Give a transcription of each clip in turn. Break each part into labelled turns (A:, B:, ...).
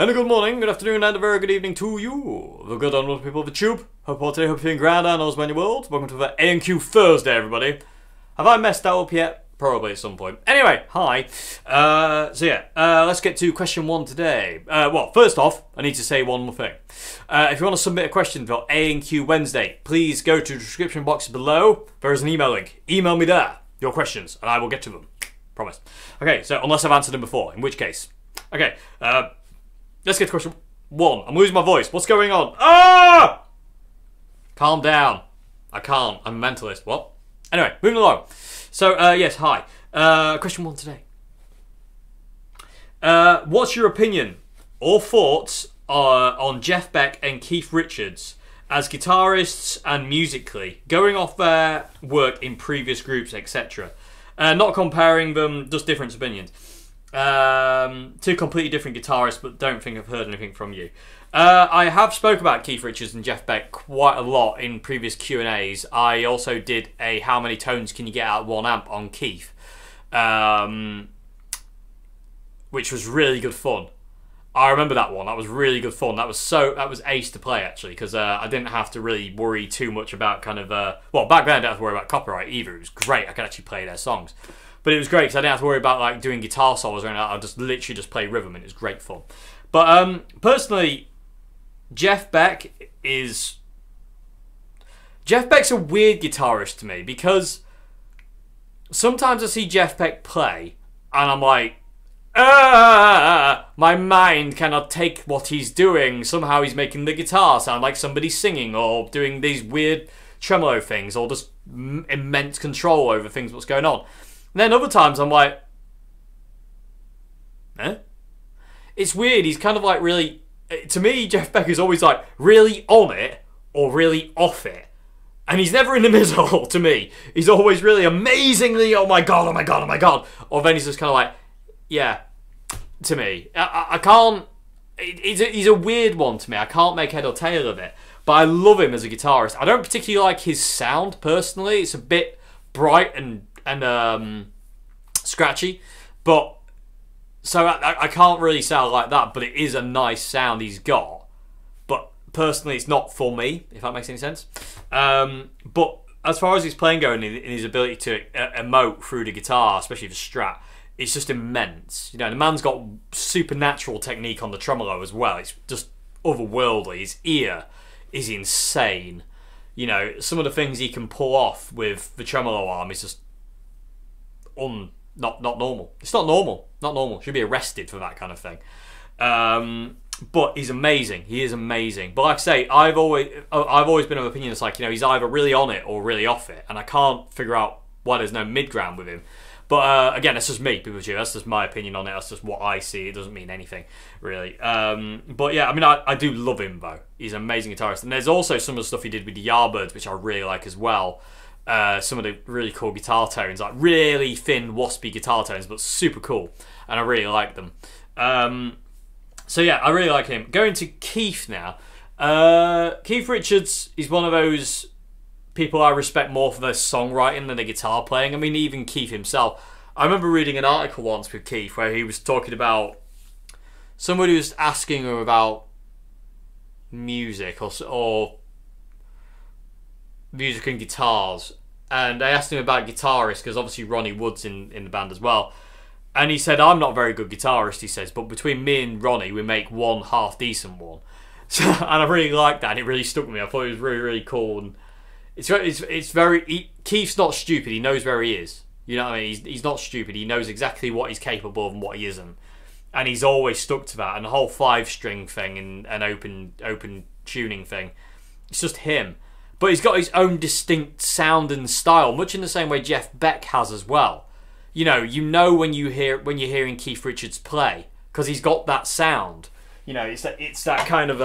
A: And a good morning, good afternoon, and a very good evening to you, the good honourable people of the tube. Hope all today, hope you're feeling grand and all's well in your world. Welcome to the A&Q Thursday, everybody. Have I messed that up yet? Probably at some point. Anyway, hi. Let's get to question one today. Well, first off, I need to say one more thing. If you want to submit a question for A&Q Wednesday, please go to the description box below. There is an email link. Email me there, your questions, and I will get to them. Promise. Okay, so unless I've answered them before, in which case. Okay, let's get to question one. I'm losing my voice. What's going on? Ah! Calm down. I can't. I'm a mentalist. What? Anyway, moving along. So, yes, hi. Question one today. What's your opinion or thoughts on Jeff Beck and Keith Richards as guitarists and musically, going off their work in previous groups, etc.? Not comparing them, just different opinions. Two completely different guitarists, but don't think I've heard anything from you. I have spoke about Keith Richards and Jeff Beck quite a lot in previous Q&As. I also did a how many tones can you get out of one amp on Keith, which was really good fun. I remember that one. That was really good fun. That was ace to play actually, because I didn't have to really worry too much about kind of well, back then I didn't have to worry about copyright either. It was great. I could actually play their songs, but it was great because I didn't have to worry about like doing guitar solos or anything. I just literally just play rhythm, and it was great fun. But personally, Jeff Beck's a weird guitarist to me, because sometimes I see Jeff Beck play and I'm like, my mind cannot take what he's doing. Somehow he's making the guitar sound like somebody's singing, or doing these weird tremolo things, or just immense control over things, what's going on. And then other times I'm like, it's weird. He's kind of like really, to me, Jeff Beck is always like really on it or really off it. And he's never in the middle to me. He's always really amazingly, oh my god, oh my god, oh my god. Or then he's just kind of like, yeah, to me. I can't, he's a weird one to me. I can't make head or tail of it. But I love him as a guitarist. I don't particularly like his sound, personally. It's a bit bright and scratchy. But, so I can't really sound like that, but it is a nice sound he's got. But personally, it's not for me, if that makes any sense. But as far as his playing going, in his ability to emote through the guitar, especially the Strat, it's just immense. You know, the man's got supernatural technique on the tremolo as well. It's just otherworldly. His ear is insane. You know, some of the things he can pull off with the tremolo arm is just not normal. It's not normal. Not normal. Should be arrested for that kind of thing. But he's amazing. He is amazing. But like I say, I've always been of opinion. It's like, you know, he's either really on it or really off it, and I can't figure out why there's no mid ground with him. But again, that's just me, people. That's just my opinion on it. That's just what I see. It doesn't mean anything, really. But yeah, I mean, I do love him though. He's an amazing guitarist, and there's also some of the stuff he did with the Yardbirds, which I really like as well. Some of the really cool guitar tones, like really thin, waspy guitar tones, but super cool, and I really like them. So yeah, I really like him. Going to Keith now. Keith Richards is one of those people I respect more for their songwriting than their guitar playing. I mean, even Keith himself. I remember reading an article once with Keith where he was talking about somebody was asking him about music or music and guitars, and they asked him about guitarists because obviously Ronnie Wood's in the band as well. And he said, I'm not a very good guitarist, he says, but between me and Ronnie, we make one half-decent one. So, and I really liked that, and it really stuck with me. I thought it was really, really cool. And it's very... Keith's not stupid. He knows where he is. You know what I mean? He's not stupid. He knows exactly what he's capable of and what he isn't. And he's always stuck to that. And the whole 5-string thing and open tuning thing, it's just him. But he's got his own distinct sound and style, much in the same way Jeff Beck has as well. You know when you're hearing Keith Richards play, because he's got that sound. You know, it's that kind of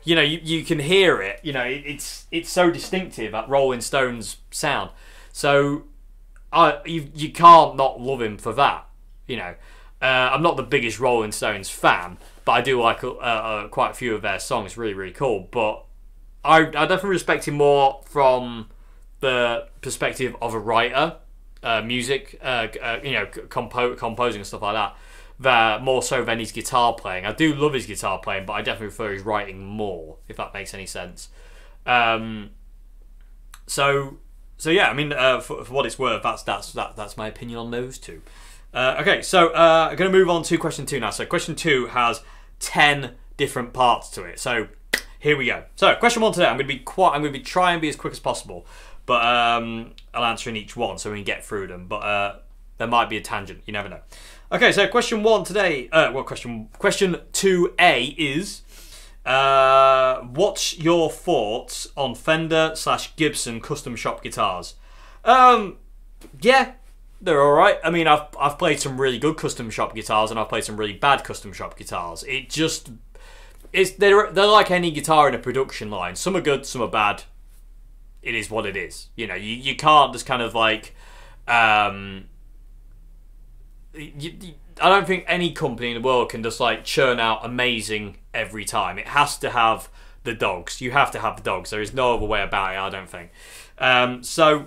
A: you know, you can hear it. You know, it's so distinctive, that Rolling Stones sound. So you can't not love him for that. You know, I'm not the biggest Rolling Stones fan, but I do like quite a few of their songs. Really, really cool. But I definitely respect him more from the perspective of a writer, music, you know, composing and stuff like that, more so than his guitar playing. I do love his guitar playing, but I definitely prefer his writing more, if that makes any sense. So yeah, I mean, for what it's worth, that's my opinion on those two. Okay, so I'm going to move on to question 2 now. So question 2 has 10 different parts to it. So here we go. So question 1 today, I'm going to be trying to be as quick as possible, but I'll answer in each one so we can get through them. But there might be a tangent. You never know. Okay, so question 1 today. Question 2A is, what's your thoughts on Fender / Gibson custom shop guitars? Yeah, they're all right. I mean, I've played some really good custom shop guitars and I've played some really bad custom shop guitars. They're like any guitar in a production line. Some are good, some are bad. It is what it is. You know, you can't just kind of like I don't think any company in the world can just like churn out amazing every time. It has to have the dogs. You have to have the dogs. There is no other way about it, I don't think. So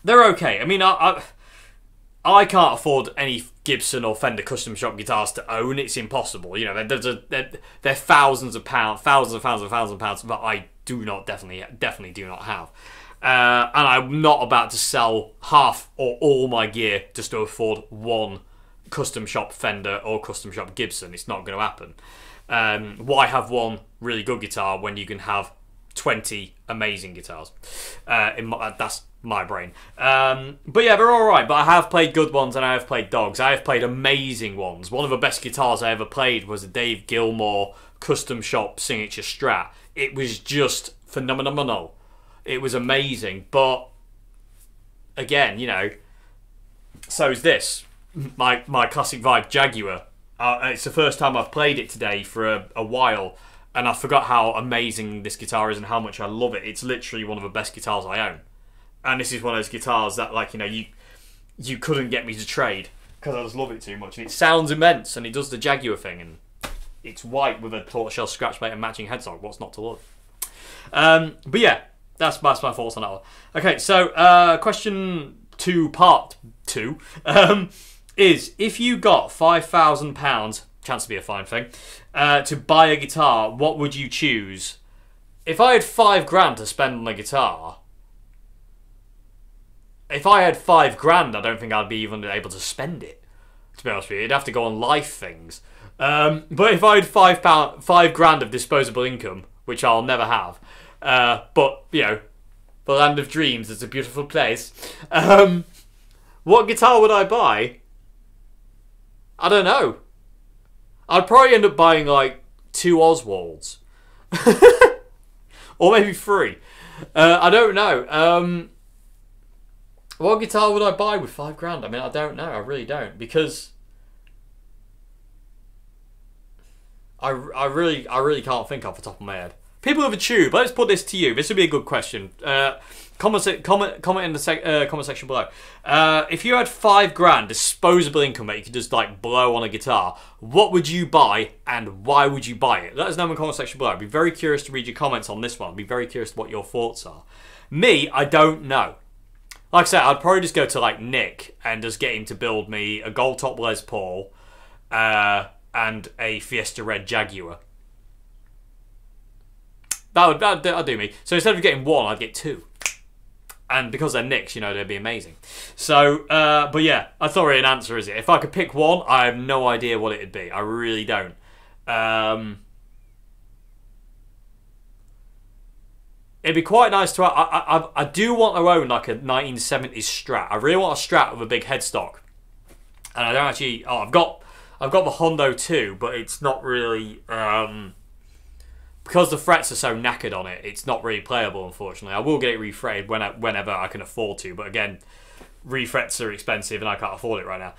A: they're okay. I mean, I can't afford any Gibson or Fender custom shop guitars to own. It's impossible. You know, they're thousands of pounds that I definitely do not have. And I'm not about to sell half or all my gear just to afford one custom shop Fender or custom shop Gibson. It's not going to happen. Why have one really good guitar when you can have 20 amazing guitars? That's my brain. But yeah, they're alright. But I have played good ones and I have played dogs. I have played amazing ones. One of the best guitars I ever played was a Dave Gilmour custom shop signature Strat. It was just phenomenal. It was amazing. But again, you know, so is this. My classic vibe Jaguar. It's the first time I've played it today for a while, and I forgot how amazing this guitar is and how much I love it. It's literally one of the best guitars I own. And this is one of those guitars that, like, you know, you couldn't get me to trade because I just love it too much. And it sounds immense, and it does the Jaguar thing, and it's white with a tortoiseshell scratch plate and matching headstock. What's not to love? But yeah, that's my thoughts on that one. Okay, so question 2, part 2, is if you got £5,000, chance to be a fine thing, to buy a guitar, what would you choose? If I had £5,000 to spend on a guitar, if I had £5,000, I don't think I'd be even able to spend it. To be honest with you, it'd have to go on life things. But if I had £5,000 of disposable income, which I'll never have, but you know, the land of dreams is a beautiful place. What guitar would I buy? I don't know. I'd probably end up buying like 2 Oswalds. Or maybe 3. I don't know. What guitar would I buy with £5,000? I mean, I don't know. I really don't. Because I really can't think off the top of my head. People with a tube, let's put this to you. This would be a good question. Comment in the comment section below. If you had £5,000 disposable income that you could just like blow on a guitar, what would you buy and why would you buy it? Let us know in the comment section below. I'd be very curious to read your comments on this one. I'd be very curious what your thoughts are. Me, I don't know. Like I said, I'd probably just go to like Nick and just get him to build me a gold top Les Paul and a Fiesta Red Jaguar. That'd do me. So instead of getting 1, I'd get 2. And because they're Nick's, you know, they'd be amazing. So, but yeah, that's not really an answer, is it? If I could pick one, I have no idea what it'd be. I really don't. It'd be quite nice to... I do want to own like a 1970s Strat. I really want a Strat with a big headstock. And I don't actually... Oh, I've got the Hondo too, but it's not really... because the frets are so knackered on it, it's not really playable, unfortunately. I will get it refretted whenever I can afford to, but again, refrets are expensive and I can't afford it right now.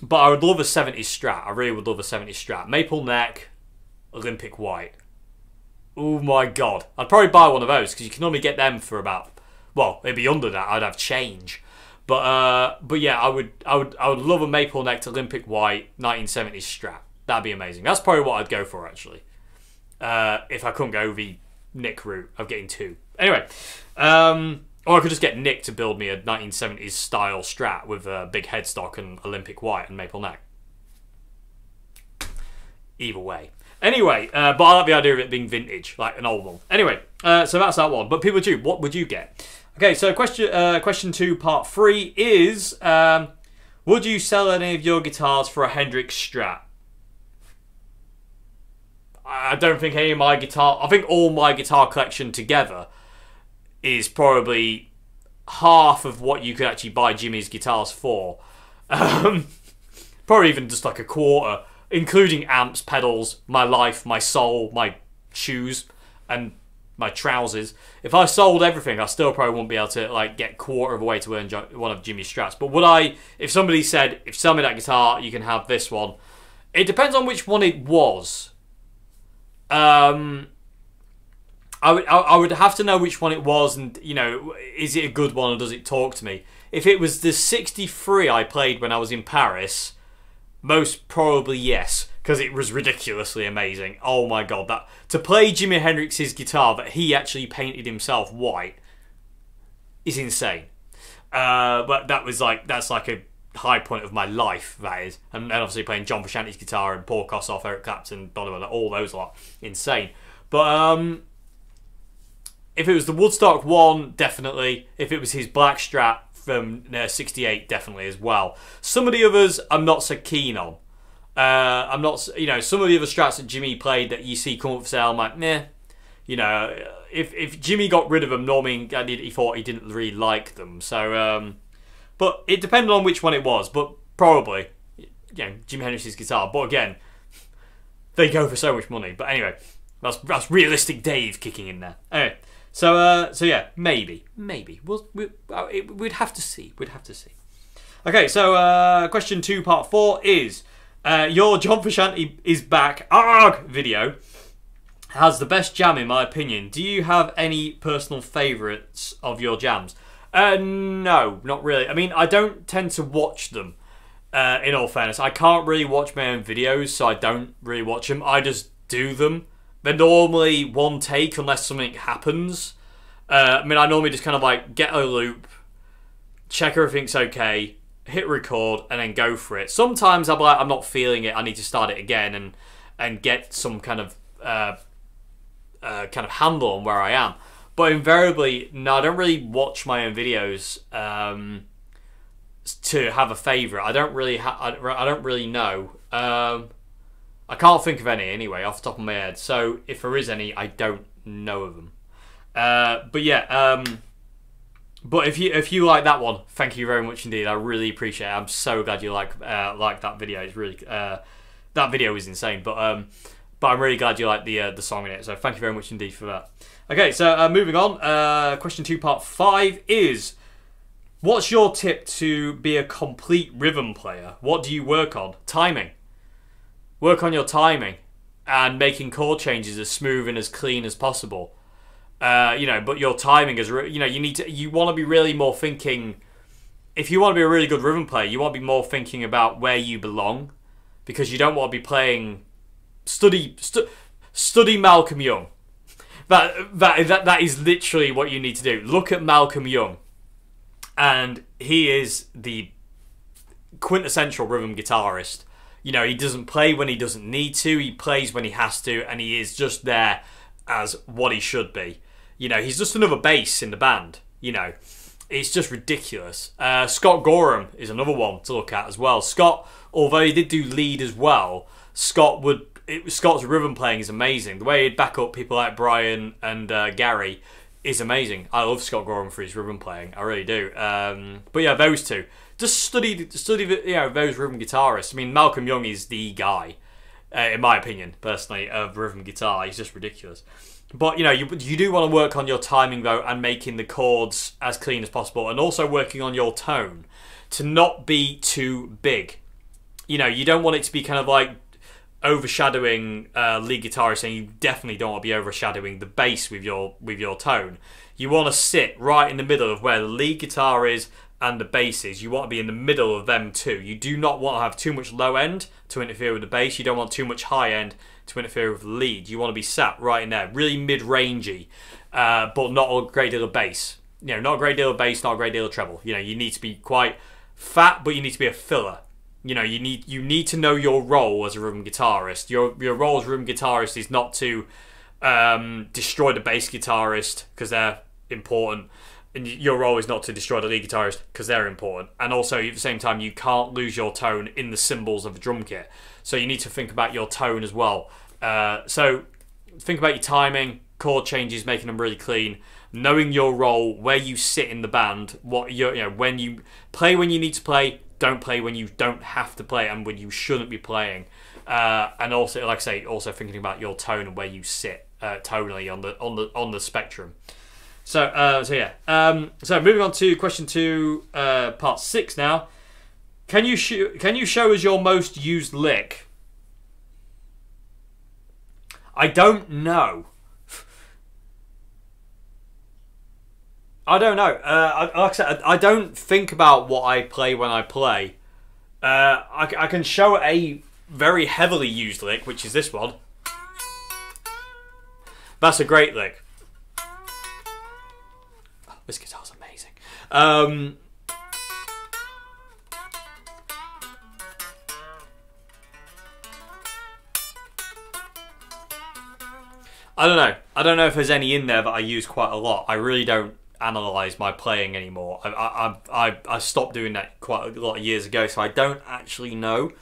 A: But I would love a 70s Strat. I really would love a 70s Strat. Maple neck, Olympic white. Oh my god. I'd probably buy one of those, because you can only get them for about... Well, it'd be under that. I'd have change. But yeah, I would love a maple necked Olympic white 1970s Strat. That'd be amazing. That's probably what I'd go for, actually. If I couldn't go the Nick route of getting 2. Anyway, or I could just get Nick to build me a 1970s style Strat with a big headstock and Olympic white and maple neck. Either way. Anyway, but I like the idea of it being vintage, like an old one. Anyway, so that's that one. But people do, what would you get? Okay, so question 2, part 3 is, would you sell any of your guitars for a Hendrix Strat? I don't think any of my guitar... I think all my guitar collection together is probably half of what you could actually buy Jimmy's guitars for. Probably even just like a quarter, including amps, pedals, my life, my soul, my shoes, and my trousers. If I sold everything, I still probably wouldn't be able to like get quarter of a way to earn one of Jimmy's Strats. But would I... If somebody said, if sell me that guitar, you can have this one. It depends on which one it was. I would have to know which one it was, and you know, is it a good one or does it talk to me? if it was the 63 I played when I was in Paris, most probably yes, because it was ridiculously amazing. Oh my god, that to play Jimi Hendrix's guitar that he actually painted himself white is insane. But that's like a high point of my life, that is. And obviously playing John Frusciante's guitar and Paul Kossoff, Eric Clapton, blah, blah, blah, all those lot, insane. But if it was the Woodstock one, definitely. If it was his black Strat from 68, definitely as well. Some of the others I'm not so keen on. I'm not, you know, some of the other Strats that Jimmy played that you see come up for sale, I'm like, meh. You know, if Jimmy got rid of them, normally he thought he didn't really like them. So, but it depended on which one it was. But probably, you know, Jimi Hendrix's guitar. But again, they go for so much money. But anyway, that's realistic Dave kicking in there. Anyway, so yeah, maybe we'd have to see. We'd have to see. Okay, so question 2, part 4 is your John Frusciante is back ARG video has the best jam in my opinion. Do you have any personal favourites of your jams? No, not really. I mean, I don't tend to watch them, in all fairness. I can't really watch my own videos, so I don't really watch them. I just do them. They're normally one take unless something happens. I mean, I normally just kind of like get a loop, check everything's okay, hit record, and then go for it. Sometimes I'm like, I'm not feeling it, I need to start it again and get some kind of handle on where I am. But invariably, no, I don't really watch my own videos to have a favourite. I don't really know. I can't think of any anyway off the top of my head. So if there is any, I don't know of them. But yeah, but if you like that one, thank you very much indeed. I really appreciate it. I'm so glad you like that video. It's really that video is insane. But I'm really glad you like the song in it. So thank you very much indeed for that. Okay, so moving on. Question 2, part 5 is: what's your tip to be a complete rhythm player? What do you work on? Timing. Work on your timing and making chord changes as smooth and as clean as possible. You know, but your timing is, you know, you want to be really more thinking. If you want to be a really good rhythm player, you want to be more thinking about where you belong, because you don't want to be playing. Study Malcolm Young. That is literally what you need to do. Look at Malcolm Young, and he is the quintessential rhythm guitarist. You know, he doesn't play when he doesn't need to. He plays when he has to, and he is just there as what he should be. You know, he's just another bass in the band. You know, it's just ridiculous. Scott Gorham is another one to look at as well. Scott, although he did do lead as well, Scott's rhythm playing is amazing. The way he'd back up people like Brian and Gary is amazing. I love Scott Gorham for his rhythm playing. I really do. But yeah, those two. Just study those rhythm guitarists. I mean, Malcolm Young is the guy, in my opinion, personally, of rhythm guitar. He's just ridiculous. But you know, you do want to work on your timing though, and making the chords as clean as possible, and also working on your tone to not be too big. You know, you don't want it to be kind of like overshadowing lead guitarist, and you definitely don't want to be overshadowing the bass with your tone. You want to sit right in the middle of where the lead guitar is and the bass is. You want to be in the middle of them two. You do not want to have too much low end to interfere with the bass. You don't want too much high end to interfere with the lead. You want to be sat right in there, really mid-rangey, but not a great deal of bass. You know, not a great deal of bass, not a great deal of treble. You know, you need to be quite fat, but you need to be a filler. You know, you need to know your role as a rhythm guitarist. Your role as a rhythm guitarist is not to destroy the bass guitarist because they're important, and your role is not to destroy the lead guitarist because they're important. And also, at the same time, you can't lose your tone in the cymbals of a drum kit. So you need to think about your tone as well. So think about your timing, chord changes, making them really clean, knowing your role, where you sit in the band, when you play when you need to play. Don't play when you don't have to play, and when you shouldn't be playing. And also, like I say, also thinking about your tone and where you sit tonally on the spectrum. So yeah. So moving on to question 2, part 6 now. Can you show us your most used lick? I don't know. I don't know. Like I said, I don't think about what I play when I play. I can show a very heavily used lick, which is this one. That's a great lick. Oh, this guitar's amazing. I don't know. I don't know if there's any in there that I use quite a lot. I really don't analyze my playing anymore. I stopped doing that quite a lot of years ago, so I don't actually know.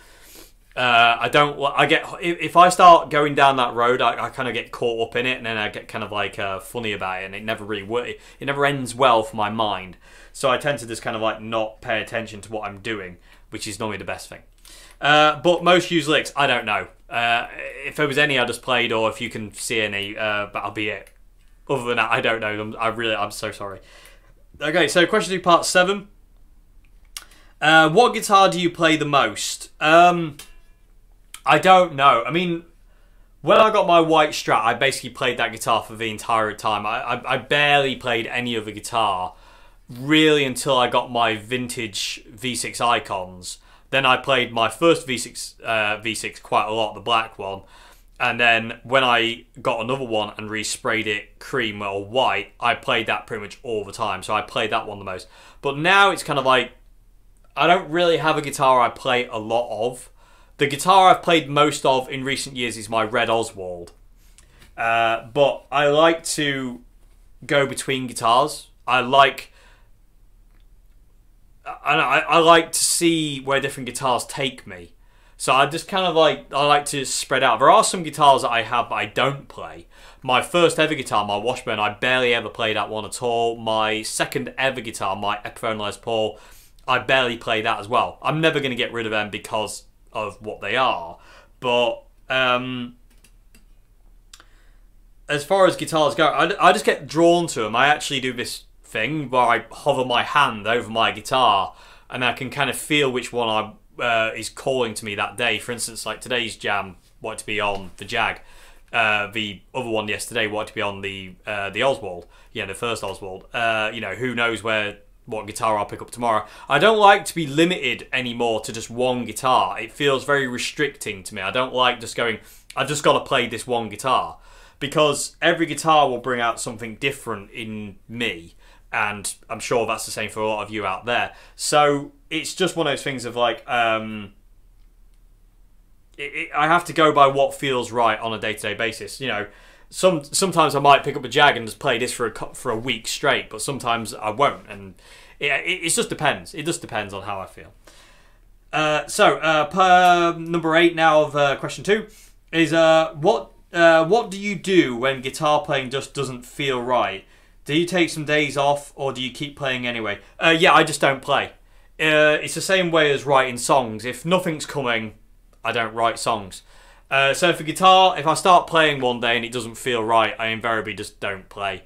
A: If I start going down that road, I kind of get caught up in it, and then I get kind of like funny about it, and it never really it never ends well for my mind. So I tend to just kind of like not pay attention to what I'm doing, which is normally the best thing. But most used licks, I don't know. If there was any I just played, or if you can see any, that'll be it. Other than that, I don't know. I'm so sorry. Okay, so question 2, part 7. What guitar do you play the most? I don't know. I mean, when I got my white Strat, I basically played that guitar for the entire time. I barely played any other guitar, really, until I got my vintage V6 Icons. Then I played my first V6 quite a lot, the black one. And then when I got another one and resprayed it cream or white, I played that pretty much all the time. So I played that one the most. But now it's kind of like, I don't really have a guitar I play a lot of. The guitar I've played most of in recent years is my Red Oswald. But I like to go between guitars. I like to see where different guitars take me. So I just kind of like to spread out. There are some guitars that I have that I don't play. My first ever guitar, my Washburn, I barely ever played that one at all. My second ever guitar, my Epiphone Les Paul, I barely play that as well. I'm never going to get rid of them because of what they are. But as far as guitars go, I just get drawn to them. I actually do this thing where I hover my hand over my guitar and I can kind of feel which one is calling to me that day. For instance, like today's jam wanted to be on the Jag. The other one yesterday wanted to be on the Oswald. Yeah, the first Oswald. You know, who knows what guitar I'll pick up tomorrow. I don't like to be limited anymore to just one guitar. It feels very restricting to me. I don't like just going, I've just got to play this one guitar. Because every guitar will bring out something different in me. And I'm sure that's the same for a lot of you out there. So it's just one of those things of like, I have to go by what feels right on a day-to-day basis. You know, sometimes I might pick up a Jag and just play this for a week straight, but sometimes I won't, and it just depends. It just depends on how I feel. Number 8 now of question 2 is what do you do when guitar playing just doesn't feel right? Do you take some days off, or do you keep playing anyway? Yeah, I just don't play. It's the same way as writing songs. If nothing's coming, I don't write songs. So for guitar, if I start playing one day and it doesn't feel right, I invariably just don't play.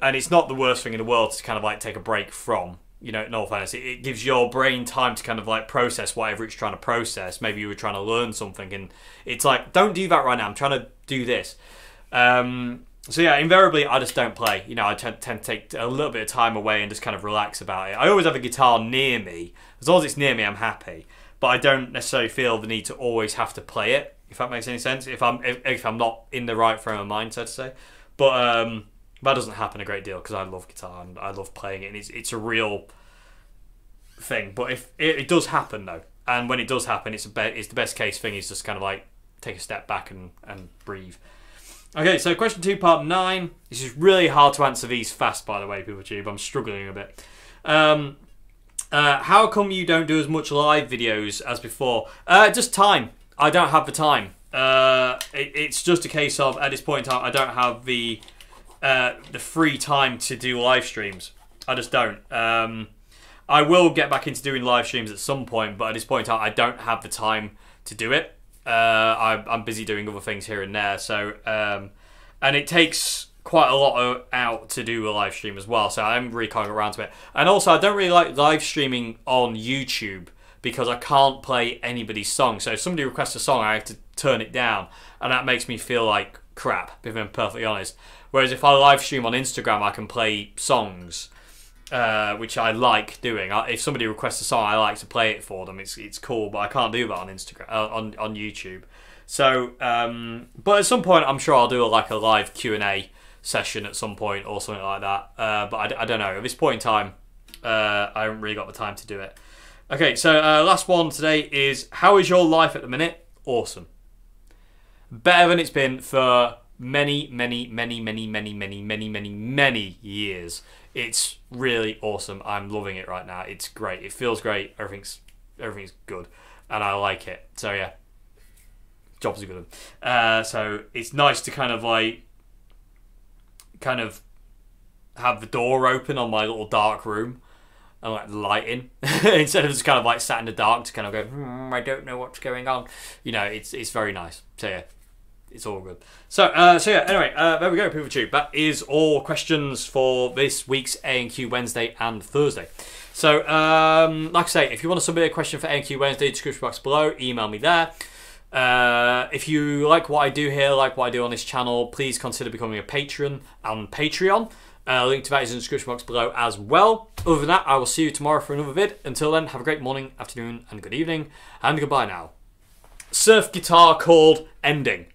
A: And it's not the worst thing in the world to kind of like take a break from. You know, in all fairness, it gives your brain time to kind of like process whatever it's trying to process. Maybe you were trying to learn something and it's like, don't do that right now, I'm trying to do this. So yeah, invariably I just don't play. You know, I tend to take a little bit of time away and just kind of relax about it. I always have a guitar near me. As long as it's near me, I'm happy. But I don't necessarily feel the need to always have to play it, if that makes any sense. If I'm not in the right frame of mind, so to say. But that doesn't happen a great deal because I love guitar and I love playing it, and it's a real thing. But if it does happen though, and when it does happen, it's the best case thing is just kind of like take a step back and breathe. Okay, so question 2, part 9. This is really hard to answer these fast, by the way, PeopleTube. I'm struggling a bit. How come you don't do as much live videos as before? Just time. I don't have the time. It's just a case of, at this point in time, I don't have the free time to do live streams. I just don't. I will get back into doing live streams at some point, but at this point in time, I don't have the time to do it. I'm busy doing other things here and there, so and it takes quite a lot out to do a live stream as well, so I haven't really kind of got around to it. And also, I don't really like live streaming on YouTube because I can't play anybody's song. So if somebody requests a song, I have to turn it down, and that makes me feel like crap, if I'm perfectly honest. Whereas if I live stream on Instagram, I can play songs, which I like doing. If somebody requests a song, I like to play it for them. It's cool, but I can't do that on Instagram, on YouTube. So, but at some point, I'm sure I'll do a live Q&A session at some point or something like that. But I don't know. At this point in time, I haven't really got the time to do it. Okay, so last one today is, how is your life at the minute? Awesome. Better than it's been for many years. It's really awesome. I'm loving it right now. It's great. It feels great. Everything's good, and I like it. So yeah, job's a good one. So it's nice to kind of have the door open on my little dark room and like lighting instead of just kind of like sat in the dark to kind of go, I don't know what's going on. You know, it's very nice. So yeah, it's all good. So yeah, anyway, there we go, people tube. That is all questions for this week's A&Q Wednesday and Thursday. So like I say, if you want to submit a question for A&Q Wednesday, description box below, email me there. If you like what I do here, like what I do on this channel, please consider becoming a patron on Patreon. Link to that is in the description box below as well. Other than that, I will see you tomorrow for another vid. Until then, have a great morning, afternoon, and good evening, and goodbye now. Surf guitar called Ending.